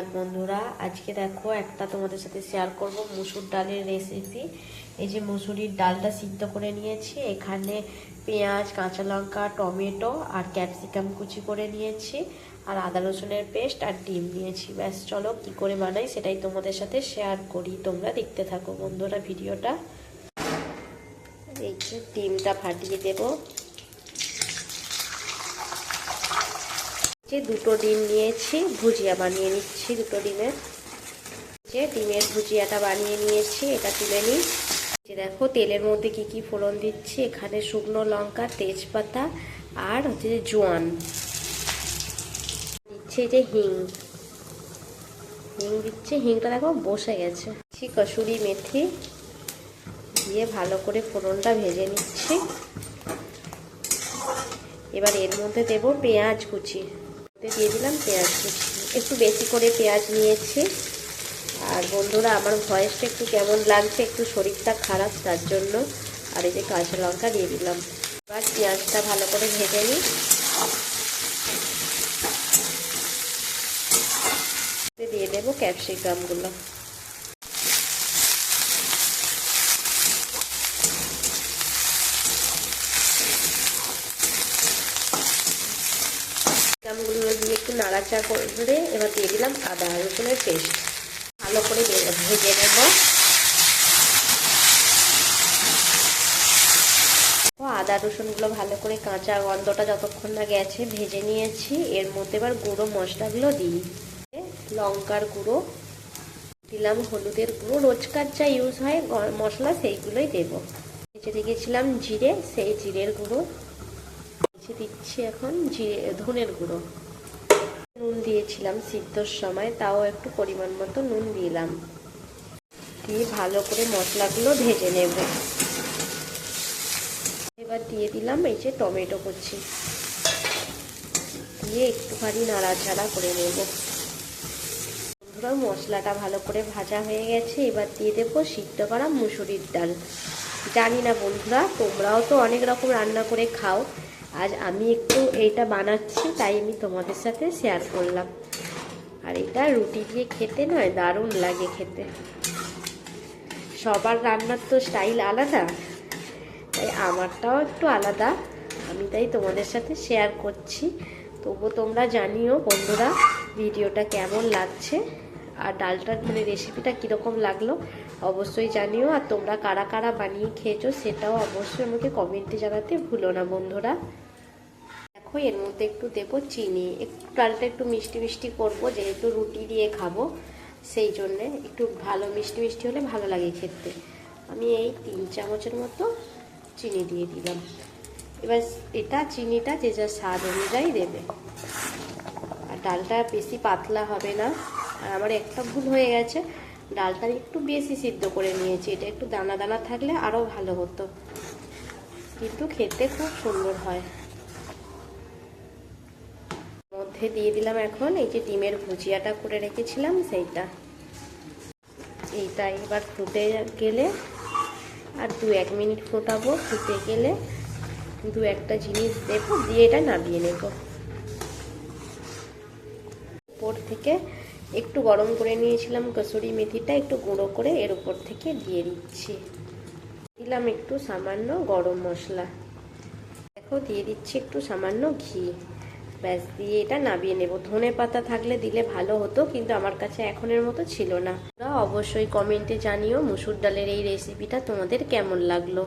জগন্নাথ বন্ধুরা, আজকে দেখো একটা তোমাদের সাথে শেয়ার করব মসুর ডালের রেসিপি। এই যে মসুরির ডালটা সিদ্ধ করে নিয়েছি, এখানে পেঁয়াজ, কাঁচা লঙ্কা, টমেটো আর ক্যাপসিকাম কুচি করে নিয়েছি, আর আদা রসুনের পেস্ট আর ডিম নিয়েছি। ব্যাস, চলো কি করে বানাই সেটাই তোমাদের সাথে শেয়ার করি। তোমরা দেখতে থাকো বন্ধুরা ভিডিওটা। এই যে ডিমটা ফাটিয়ে দেবো। দুটো ডিম নিয়েছি, ভুজিয়া বানিয়ে নিচ্ছি দুটো ডিমের। যে ডিমের ভুজিয়াটা বানিয়ে নিয়েছি, এটা তুলে নিই। যে দেখো তেলের মধ্যে কি কি ফোড়ন দিচ্ছি, এখানে শুকনো লঙ্কা, তেজপাতা আর হচ্ছে যে জোয়ান দিচ্ছে, যে হিং দিচ্ছে। হিংটা দেখো বসে গেছে। কসুরি মেথি দিয়ে ভালো করে ফোড়নটা ভেজে নিচ্ছি। এবার এর মধ্যে দেবো পেঁয়াজ কুচি, দিয়ে দিলাম পেঁয়াজ কুচি। একটু বেশি করে পেঁয়াজ নিয়েছি। আর বন্ধুরা, আমার ভয়েসটা একটু কেমন লাগছে, একটু শরীরটা খারাপ, তার জন্য। আর এই যে কাঁচা লঙ্কা দিয়ে দিলাম। এবার পেঁয়াজটা ভালো করে ভেজে নিই। দিয়ে দেবো ক্যাপসিকামগুলো। গুলো দিয়ে একটু নাড়াচাড়া করে এবার দিয়ে দিলাম আদা রসুনের পেস্ট। ভালো করে ভেজে নেব। আদা রসুনগুলো ভালো করে কাঁচা গন্ধটা যতক্ষণ না গেছে ভেজে নিয়েছি। এর মধ্যে এবার গুঁড়ো মশলাগুলো দিই। লঙ্কার গুঁড়ো দিলাম, হলুদের গুঁড়ো, রোজকার যা ইউজ হয় মশলা সেইগুলোই দেবো। ভেজে রেখেছিলাম জিরে, সেই জিরের গুঁড়ো দিচ্ছি। এখন ধনের গুঁড়ো, নুন দিয়েছিলাম সিদ্ধর সময়, তাও একটু পরিমাণ মতো নুন দিলাম। দিয়ে ভালো করে মশলাগুলো ভেজে নেব। এবার দিয়ে দিলাম এই যে টমেটো কুচি, দিয়ে একটুখানি নাড়াচাড়া করে নেব। বন্ধুরা, মশলাটা ভালো করে ভাজা হয়ে গেছে। এবার দিয়ে দেবো সিদ্ধ করা মুসুরির ডাল। জানি না বন্ধুরা, তোমরাও তো অনেক রকম রান্না করে খাও, আজ আমি একটু এইটা বানাচ্ছি, তাই আমি তোমাদের সাথে শেয়ার করলাম। আর এটা রুটি দিয়ে খেতে নয়, দারুণ লাগে খেতে। সবার রান্নার তো স্টাইল আলাদা, তাই আমারটাও একটু আলাদা, আমি তাই তোমাদের সাথে শেয়ার করছি। তবু তোমরা জানিও বন্ধুরা ভিডিওটা কেমন লাগছে, আর ডালটার রেসিপিটা কীরকম লাগলো অবশ্যই জানিও। আর তোমরা কারা কারা বানিয়ে খেয়েছো সেটাও অবশ্যই আমাকে কমেন্টে জানাতে ভুলো না বন্ধুরা। দেখো এর মধ্যে একটু দেবো চিনি, একটু ডালটা একটু মিষ্টি মিষ্টি করবো, যেহেতু রুটি দিয়ে খাবো সেই জন্যে একটু ভালো মিষ্টি মিষ্টি হলে ভালো লাগে খেতে। আমি এই 3 চামচের মতো চিনি দিয়ে দিলাম। এবার এটা চিনিটা যে যা স্বাদ অনুযায়ী দেবে। আর ডালটা বেশি পাতলা হবে না। আর আমার একটা ভুল হয়ে গেছে, ডালটা একটু বেশি সিদ্ধ করে নিয়েছি। এটা একটু দানা দানা থাকলে আরও ভালো হতো, কিন্তু খেতে খুব সুন্দর হয়। মধ্যে দিয়ে দিলাম এখন এই যে ডিমের ভুজিয়াটা করে রেখেছিলাম সেইটা। এইটা এবার ফুটে গেলে আর 2-1 মিনিট ফোটাবো। ফুটে গেলে 2-1টা জিনিস দেবো, দিয়ে এটা নামিয়ে নেব। উপর থেকে একটু গরম করে নিয়েছিলাম কসুরি মেথিটা, একটু গুঁড়ো করে এর উপর থেকে দিয়ে দিচ্ছি। দিলাম একটু সামান্য গরম মশলা, দেখো দিয়ে দিচ্ছি একটু সামান্য ঘি। ব্যাস, দিয়ে এটা নামিয়ে নেব। ধনে পাতা থাকলে দিলে ভালো হতো, কিন্তু আমার কাছে এখনের মতো ছিল না। অবশ্যই কমেন্টে জানিও মসুর ডালের এই রেসিপিটা তোমাদের কেমন লাগলো।